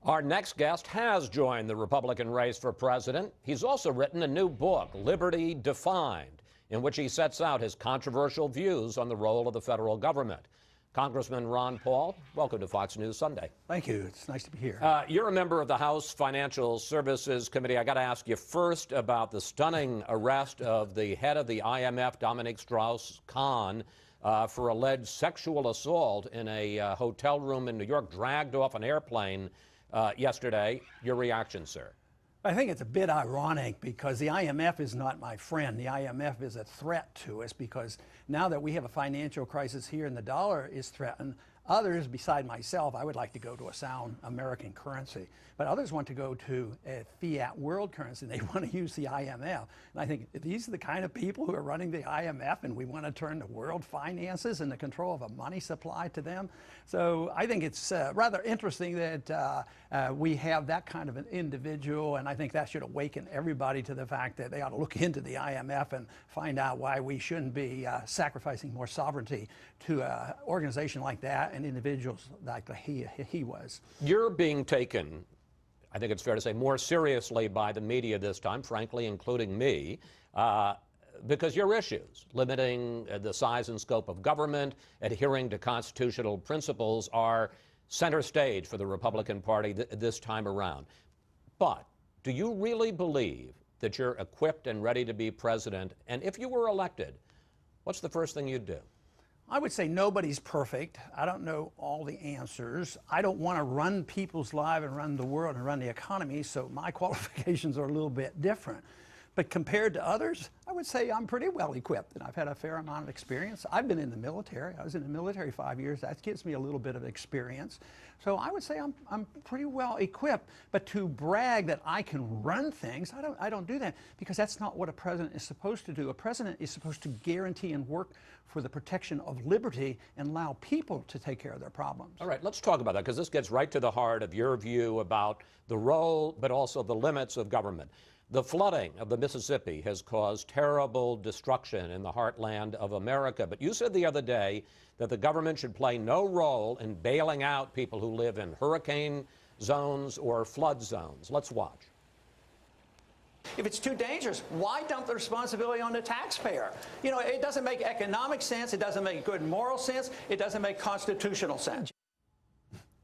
Our next guest has joined the Republican race for president. He's also written a new book, Liberty Defined, in which he sets out his controversial views on the role of the federal government. Congressman Ron Paul, welcome to Fox News Sunday. Thank you. It's nice to be here. You're a member of the House Financial Services Committee. I got to ask you first about the stunning arrest of the head of the IMF, Dominique Strauss-Kahn, for alleged sexual assault in a hotel room in New York, dragged off an airplane yesterday. Your reaction, sir? I think it's a bit ironic because the IMF is not my friend. The IMF is a threat to us because now that we have a financial crisis here and the dollar is threatened, others beside myself, I would like to go to a sound American currency, but others want to go to a fiat world currency. They want to use the IMF. And I think these are the kind of people who are running the IMF, and we want to turn the world finances and the control of a money supply to them. So I think it's rather interesting that we have that kind of an individual, and I think that should awaken everybody to the fact that they ought to look into the IMF and find out why we shouldn't be sacrificing more sovereignty to an organization like that and individuals like he was. You're being taken, I think it's fair to say, more seriously by the media this time, frankly, including me, because your issues, limiting the size and scope of government, adhering to constitutional principles, are center stage for the Republican Party this time around. But do you really believe that you're equipped and ready to be president? And if you were elected, what's the first thing you'd do? I would say nobody's perfect. I don't know all the answers. I don't want to run people's lives and run the world and run the economy, so my qualifications are a little bit different. But compared to others, I would say I'm pretty well equipped, and I've had a fair amount of experience. I've been in the military. I was in the military 5 years. That gives me a little bit of experience. So I would say I'm pretty well equipped. But to brag that I can run things, I don't do that, because that's not what a president is supposed to do. A president is supposed to guarantee and work for the protection of liberty and allow people to take care of their problems. All right, let's talk about that, because this gets right to the heart of your view about the role, but also the limits of government. The flooding of the Mississippi has caused terrible destruction in the heartland of America. But you said the other day that the government should play no role in bailing out people who live in hurricane zones or flood zones. Let's watch. If it's too dangerous, why dump the responsibility on the taxpayer? You know, it doesn't make economic sense. It doesn't make good moral sense. It doesn't make constitutional sense.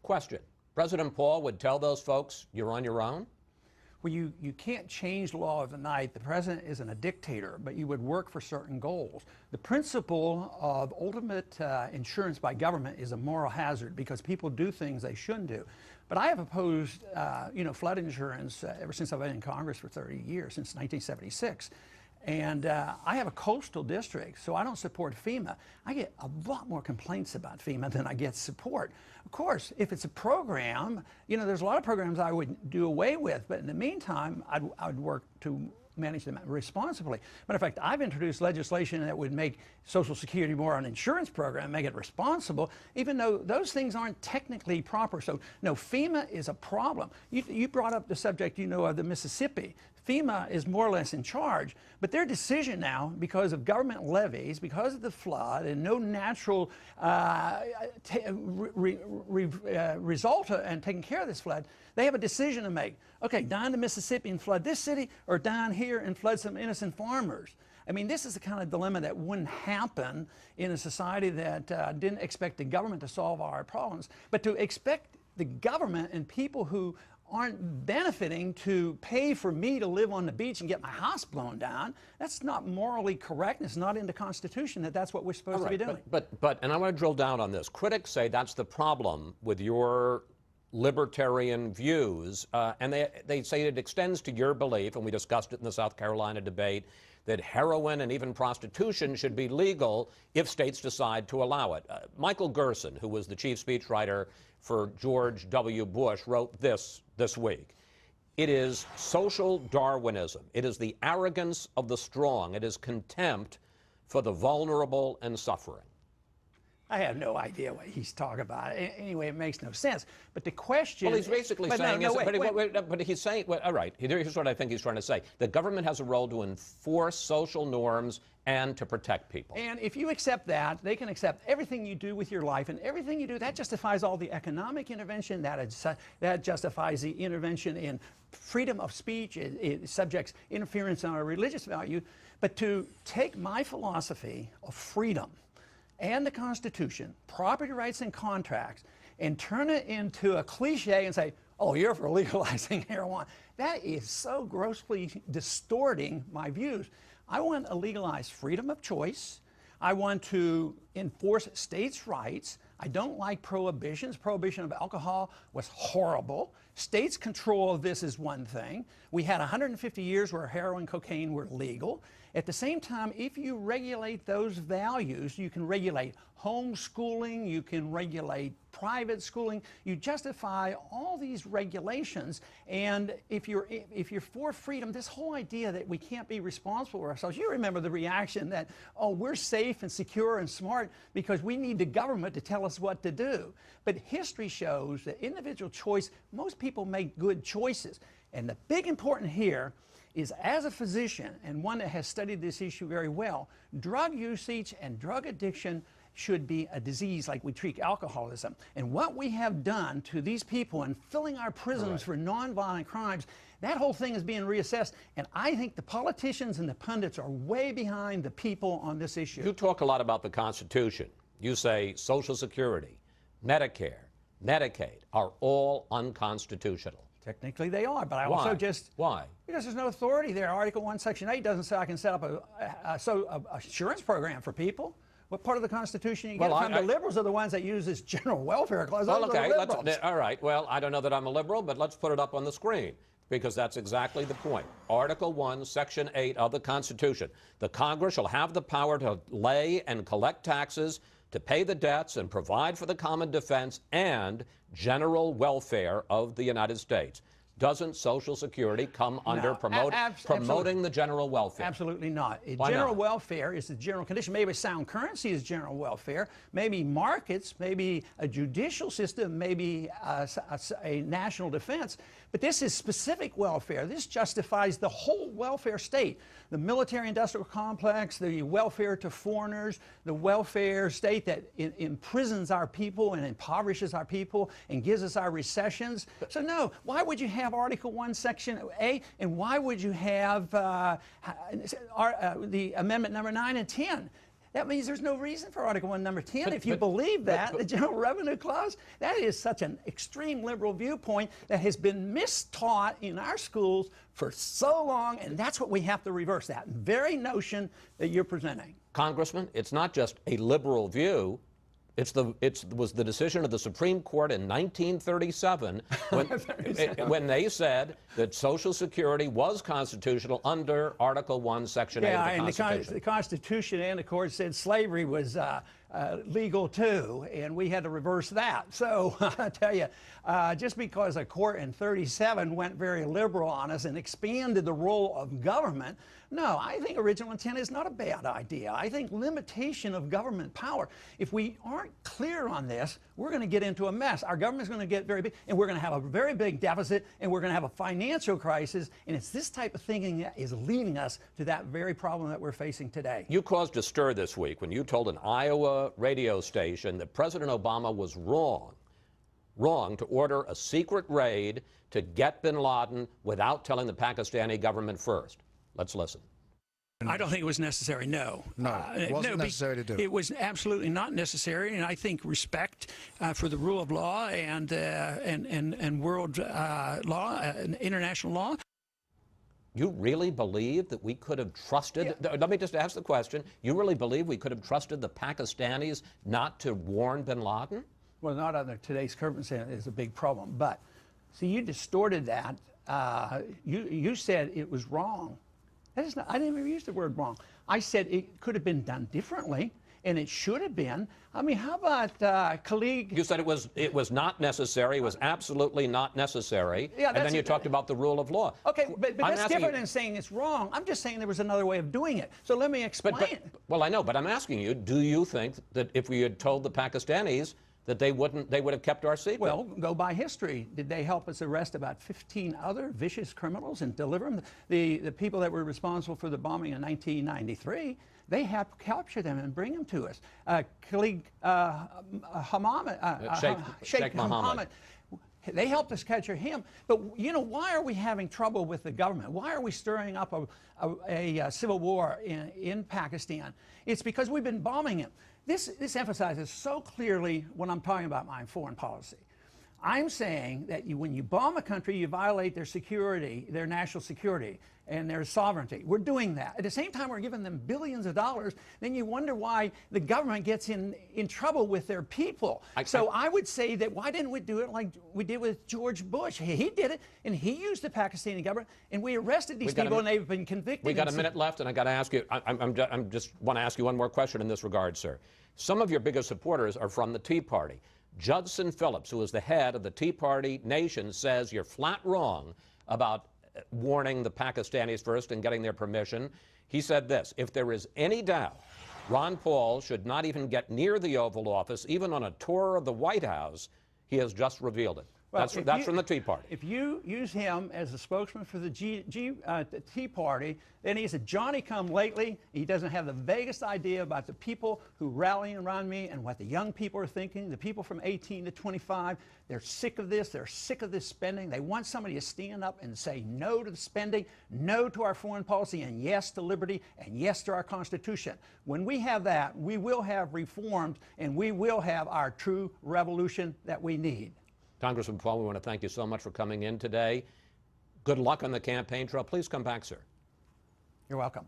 Question. President Paul would tell those folks, you're on your own? Well, you can't change the law of the night. The president isn't a dictator, but you would work for certain goals. The principle of ultimate insurance by government is a moral hazard because people do things they shouldn't do. But I have opposed, flood insurance ever since I've been in Congress for 30 years, since 1976. And I have a coastal district, so I don't support FEMA. I get a lot more complaints about FEMA than I get support. Of course, if it's a program, you know, there's a lot of programs I would do away with, but in the meantime, I'd work to manage them responsibly. Matter of fact, I've introduced legislation that would make Social Security more an insurance program, make it responsible, even though those things aren't technically proper. So, no, FEMA is a problem. You brought up the subject, of the Mississippi. FEMA is more or less in charge, but their decision now, because of government levies, because of the flood, and no natural result and taking care of this flood, they have a decision to make. Okay, down the Mississippi and flood this city, or down here and flood some innocent farmers. I mean, this is the kind of dilemma that wouldn't happen in a society that didn't expect the government to solve our problems, but to expect the government and people who aren't benefiting to pay for me to live on the beach and get my house blown down. That's not morally correct. It's not in the Constitution that that's what we're supposed to be doing. But and I want to drill down on this. Critics say that's the problem with your libertarian views, and they say it extends to your belief, and we discussed it in the South Carolina debate, that heroin and even prostitution should be legal if states decide to allow it. Michael Gerson, who was the chief speechwriter for George W. Bush, wrote this week. It is social Darwinism. It is the arrogance of the strong. It is contempt for the vulnerable and suffering. I have no idea what he's talking about. Anyway, it makes no sense. But the question... Well, he's basically saying... But he's saying... Well, all right, here's what I think he's trying to say. The government has a role to enforce social norms and to protect people. And if you accept that, they can accept everything you do with your life, and everything you do, that justifies all the economic intervention, that justifies the intervention in freedom of speech, it subjects interference on our religious value. But to take my philosophy of freedom and the Constitution, property rights and contracts, and turn it into a cliche and say, oh, you're for legalizing heroin, that is so grossly distorting my views. I want to legalize freedom of choice. I want to enforce states' rights. I don't like prohibitions. Prohibition of alcohol was horrible. States' control of this is one thing. We had 150 years where heroin and cocaine were legal. At the same time, if you regulate those values, you can regulate homeschooling, you can regulate private schooling, you justify all these regulations. And if you're for freedom, this whole idea that we can't be responsible for ourselves, you remember the reaction that, oh, we're safe and secure and smart because we need the government to tell us what to do. But history shows that individual choice, most people make good choices. And the big important here is, as a physician and one that has studied this issue very well, drug usage and drug addiction should be a disease like we treat alcoholism. And what we have done to these people in filling our prisons for nonviolent crimes, that whole thing is being reassessed. And I think the politicians and the pundits are way behind the people on this issue. You talk a lot about the Constitution. You say Social Security, Medicare, Medicaid are all unconstitutional. Technically they are, but I Why? also just... Why? Because there's no authority there. Article 1, Section 8 doesn't say I can set up a insurance program for people. What part of the Constitution you get from? The liberals are the ones that use this general welfare clause. Well, okay, all right. Well, I don't know that I'm a liberal, but let's put it up on the screen, because that's exactly the point. Article 1, Section 8 of the Constitution. The Congress shall have the power to lay and collect taxes, to pay the debts and provide for the common defense and general welfare of the United States. Doesn't Social Security come under promoting the general welfare? Absolutely not. Why general not? welfare is the general condition. Maybe sound currency is general welfare. Maybe markets, maybe a judicial system, maybe a national defense. But this is specific welfare. This justifies the whole welfare state. The military-industrial complex, the welfare to foreigners, the welfare state that imprisons our people and impoverishes our people and gives us our recessions. So no, why would you have Article 1, Section A, and why would you have the Amendment number 9 and 10? That means there's no reason for Article 1, number 10. If you believe that, the General Revenue Clause, that is such an extreme liberal viewpoint that has been mistaught in our schools for so long, and that's what we have to reverse, that very notion that you're presenting. Congressman, it's not just a liberal view. It was the decision of the Supreme Court in 1937 when they said that Social Security was constitutional under Article 1, Section 8 of the Constitution. And the Constitution and the court said slavery was legal too, and we had to reverse that. So I tell you, just because a court in 37 went very liberal on us and expanded the role of government, no, I think original intent is not a bad idea. I think limitation of government power, if we aren't clear on this, we're going to get into a mess. Our government's going to get very big, and we're going to have a very big deficit, and we're going to have a financial crisis, and it's this type of thinking that is leading us to that very problem that we're facing today. You caused a stir this week when you told an Iowa radio station that President Obama was wrong to order a secret raid to get bin Laden without telling the Pakistani government first. Let's listen. I don't think it was necessary, no. No, it wasn't necessary to do. It was absolutely not necessary, and I think respect for the rule of law and world law, and international law. You really believe that we could have trusted, let me just ask the question, you really believe we could have trusted the Pakistanis not to warn bin Laden? Well, not under today's circumstances is a big problem, but see, you distorted that. You said it was wrong. That is not, I didn't even use the word wrong. I said it could have been done differently. and it should have been. I mean, how about colleague? You said it was not necessary. It was absolutely not necessary. Yeah, and then you talked about the rule of law. Okay, but that's different than saying it's wrong. I'm just saying there was another way of doing it. So let me explain. Well, I know, but I'm asking you, do you think that if we had told the Pakistanis that they would have kept our secret? Well, go by history. Did they help us arrest about 15 other vicious criminals and deliver them? The people that were responsible for the bombing in 1993, they have to capture them and bring them to us. Colleague Sheikh Mohammed. They helped us capture him. But, you know, why are we having trouble with the government? Why are we stirring up a civil war in Pakistan? It's because we've been bombing him. This emphasizes so clearly when I'm talking about my foreign policy. I'm saying that when you bomb a country, you violate their security, their national security, and their sovereignty. We're doing that. At the same time, we're giving them billions of dollars. Then you wonder why the government gets in trouble with their people. I would say that why didn't we do it like we did with George Bush? He did it, and he used the Pakistani government, and we arrested these people, and they've been convicted. We got a minute left, and I got to ask you. I just want to ask you one more question in this regard, sir. Some of your biggest supporters are from the Tea Party. Judson Phillips, who is the head of the Tea Party nation, says you're flat wrong about warning the Pakistanis first and getting their permission. He said this: if there is any doubt, Ron Paul should not even get near the Oval Office, even on a tour of the White House. He has just revealed it. Well, that's from the Tea Party. If you use him as a spokesman for the Tea Party, then he's a Johnny-come-lately. He doesn't have the vaguest idea about the people who rally around me and what the young people are thinking. The people from 18 to 25, they're sick of this. They're sick of this spending. They want somebody to stand up and say no to the spending, no to our foreign policy, and yes to liberty, and yes to our Constitution. When we have that, we will have reformed, and we will have our true revolution that we need. Congressman Paul, we want to thank you so much for coming in today. Good luck on the campaign trail. Please come back, sir. You're welcome.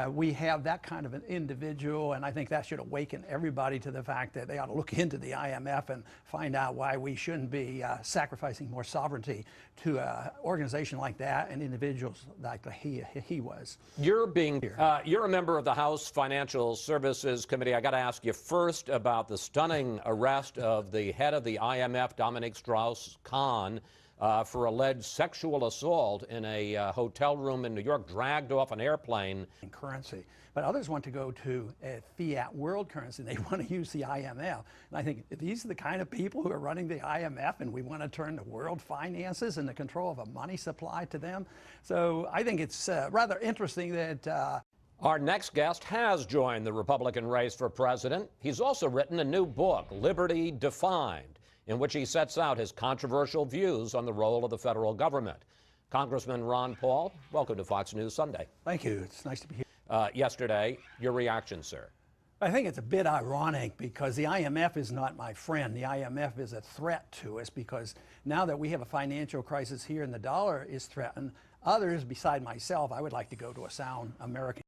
We have that kind of an individual, and I think that should awaken everybody to the fact that they ought to look into the IMF and find out why we shouldn't be sacrificing more sovereignty to an organization like that and individuals like he was. You're a member of the House Financial Services Committee. I got to ask you first about the stunning arrest of the head of the IMF, Dominique Strauss-Kahn, for alleged sexual assault in a hotel room in New York, dragged off an airplane. Currency. But others want to go to a fiat world currency. They want to use the IMF. And I think these are the kind of people who are running the IMF, and we want to turn the world finances and the control of a money supply to them. So I think it's rather interesting that Our next guest has joined the Republican race for president. He's also written a new book, Liberty Defined, in which he sets out his controversial views on the role of the federal government. Congressman Ron Paul, welcome to Fox News Sunday. Thank you. It's nice to be here. Yesterday, your reaction, sir? I think it's a bit ironic because the IMF is not my friend. The IMF is a threat to us because now that we have a financial crisis here and the dollar is threatened, others beside myself, I would like to go to a sound American